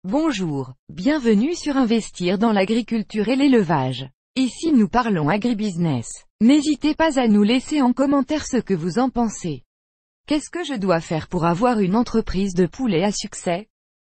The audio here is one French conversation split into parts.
Bonjour, bienvenue sur Investir dans l'agriculture et l'élevage. Ici nous parlons agribusiness. N'hésitez pas à nous laisser en commentaire ce que vous en pensez. Qu'est-ce que je dois faire pour avoir une entreprise de poulets à succès?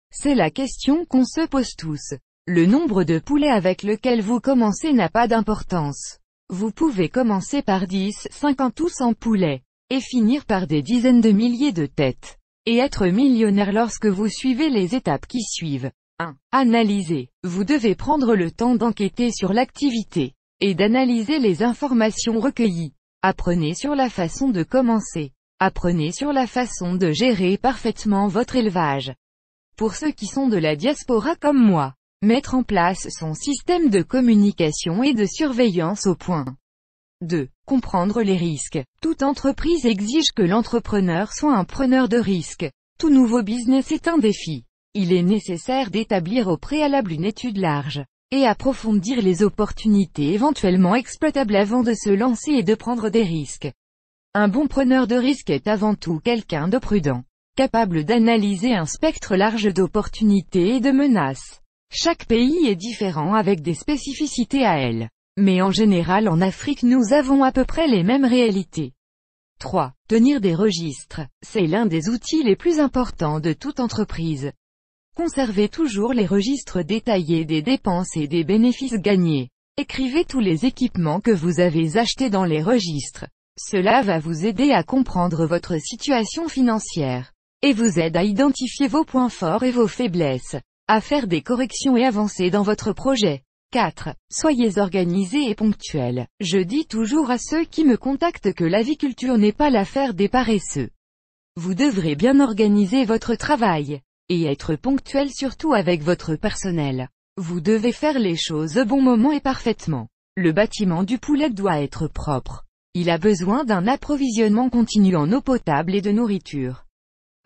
C'est la question qu'on se pose tous. Le nombre de poulets avec lequel vous commencez n'a pas d'importance. Vous pouvez commencer par 10, 50 ou 100 poulets, et finir par des dizaines de milliers de têtes, et être millionnaire lorsque vous suivez les étapes qui suivent. 1. Analyser. Vous devez prendre le temps d'enquêter sur l'activité, et d'analyser les informations recueillies. Apprenez sur la façon de commencer. Apprenez sur la façon de gérer parfaitement votre élevage. Pour ceux qui sont de la diaspora comme moi, mettre en place son système de communication et de surveillance au point. 2. Comprendre les risques. Toute entreprise exige que l'entrepreneur soit un preneur de risques. Tout nouveau business est un défi. Il est nécessaire d'établir au préalable une étude large, et approfondir les opportunités éventuellement exploitables avant de se lancer et de prendre des risques. Un bon preneur de risques est avant tout quelqu'un de prudent, capable d'analyser un spectre large d'opportunités et de menaces. Chaque pays est différent avec des spécificités à elle. Mais en général en Afrique nous avons à peu près les mêmes réalités. 3. Tenir des registres. C'est l'un des outils les plus importants de toute entreprise. Conservez toujours les registres détaillés des dépenses et des bénéfices gagnés. Écrivez tous les équipements que vous avez achetés dans les registres. Cela va vous aider à comprendre votre situation financière, et vous aide à identifier vos points forts et vos faiblesses, à faire des corrections et avancer dans votre projet. 4. Soyez organisés et ponctuels. Je dis toujours à ceux qui me contactent que l'aviculture n'est pas l'affaire des paresseux. Vous devrez bien organiser votre travail, et être ponctuel surtout avec votre personnel. Vous devez faire les choses au bon moment et parfaitement. Le bâtiment du poulet doit être propre. Il a besoin d'un approvisionnement continu en eau potable et de nourriture.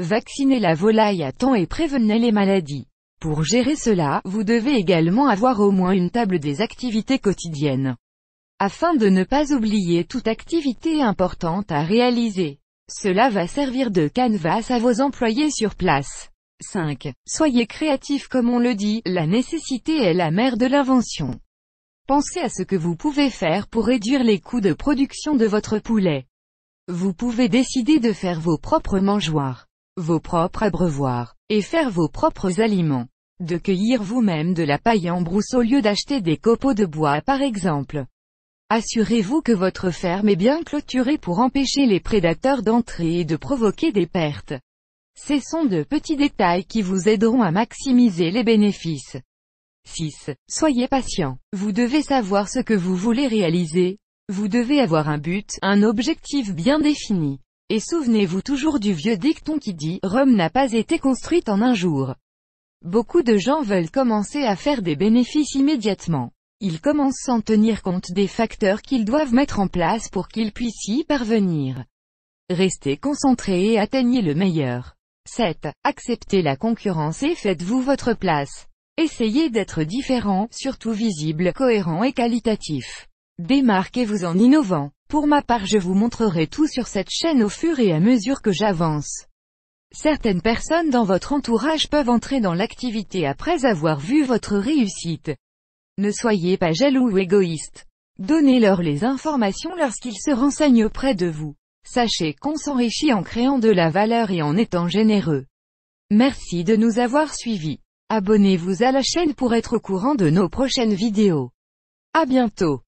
Vaccinez la volaille à temps et prévenez les maladies. Pour gérer cela, vous devez également avoir au moins une table des activités quotidiennes, afin de ne pas oublier toute activité importante à réaliser. Cela va servir de canevas à vos employés sur place. 5. Soyez créatifs comme on le dit, la nécessité est la mère de l'invention. Pensez à ce que vous pouvez faire pour réduire les coûts de production de votre poulet. Vous pouvez décider de faire vos propres mangeoires, vos propres abreuvoirs, et faire vos propres aliments. De cueillir vous-même de la paille en brousse au lieu d'acheter des copeaux de bois par exemple. Assurez-vous que votre ferme est bien clôturée pour empêcher les prédateurs d'entrer et de provoquer des pertes. Ce sont de petits détails qui vous aideront à maximiser les bénéfices. 6. Soyez patient. Vous devez savoir ce que vous voulez réaliser. Vous devez avoir un but, un objectif bien défini. Et souvenez-vous toujours du vieux dicton qui dit « Rome n'a pas été construite en un jour ». Beaucoup de gens veulent commencer à faire des bénéfices immédiatement. Ils commencent sans tenir compte des facteurs qu'ils doivent mettre en place pour qu'ils puissent y parvenir. Restez concentrés et atteignez le meilleur. 7. Acceptez la concurrence et faites-vous votre place. Essayez d'être différent, surtout visible, cohérent et qualitatif. Démarquez-vous en innovant. Pour ma part je vous montrerai tout sur cette chaîne au fur et à mesure que j'avance. Certaines personnes dans votre entourage peuvent entrer dans l'activité après avoir vu votre réussite. Ne soyez pas jaloux ou égoïste. Donnez-leur les informations lorsqu'ils se renseignent auprès de vous. Sachez qu'on s'enrichit en créant de la valeur et en étant généreux. Merci de nous avoir suivis. Abonnez-vous à la chaîne pour être au courant de nos prochaines vidéos. À bientôt.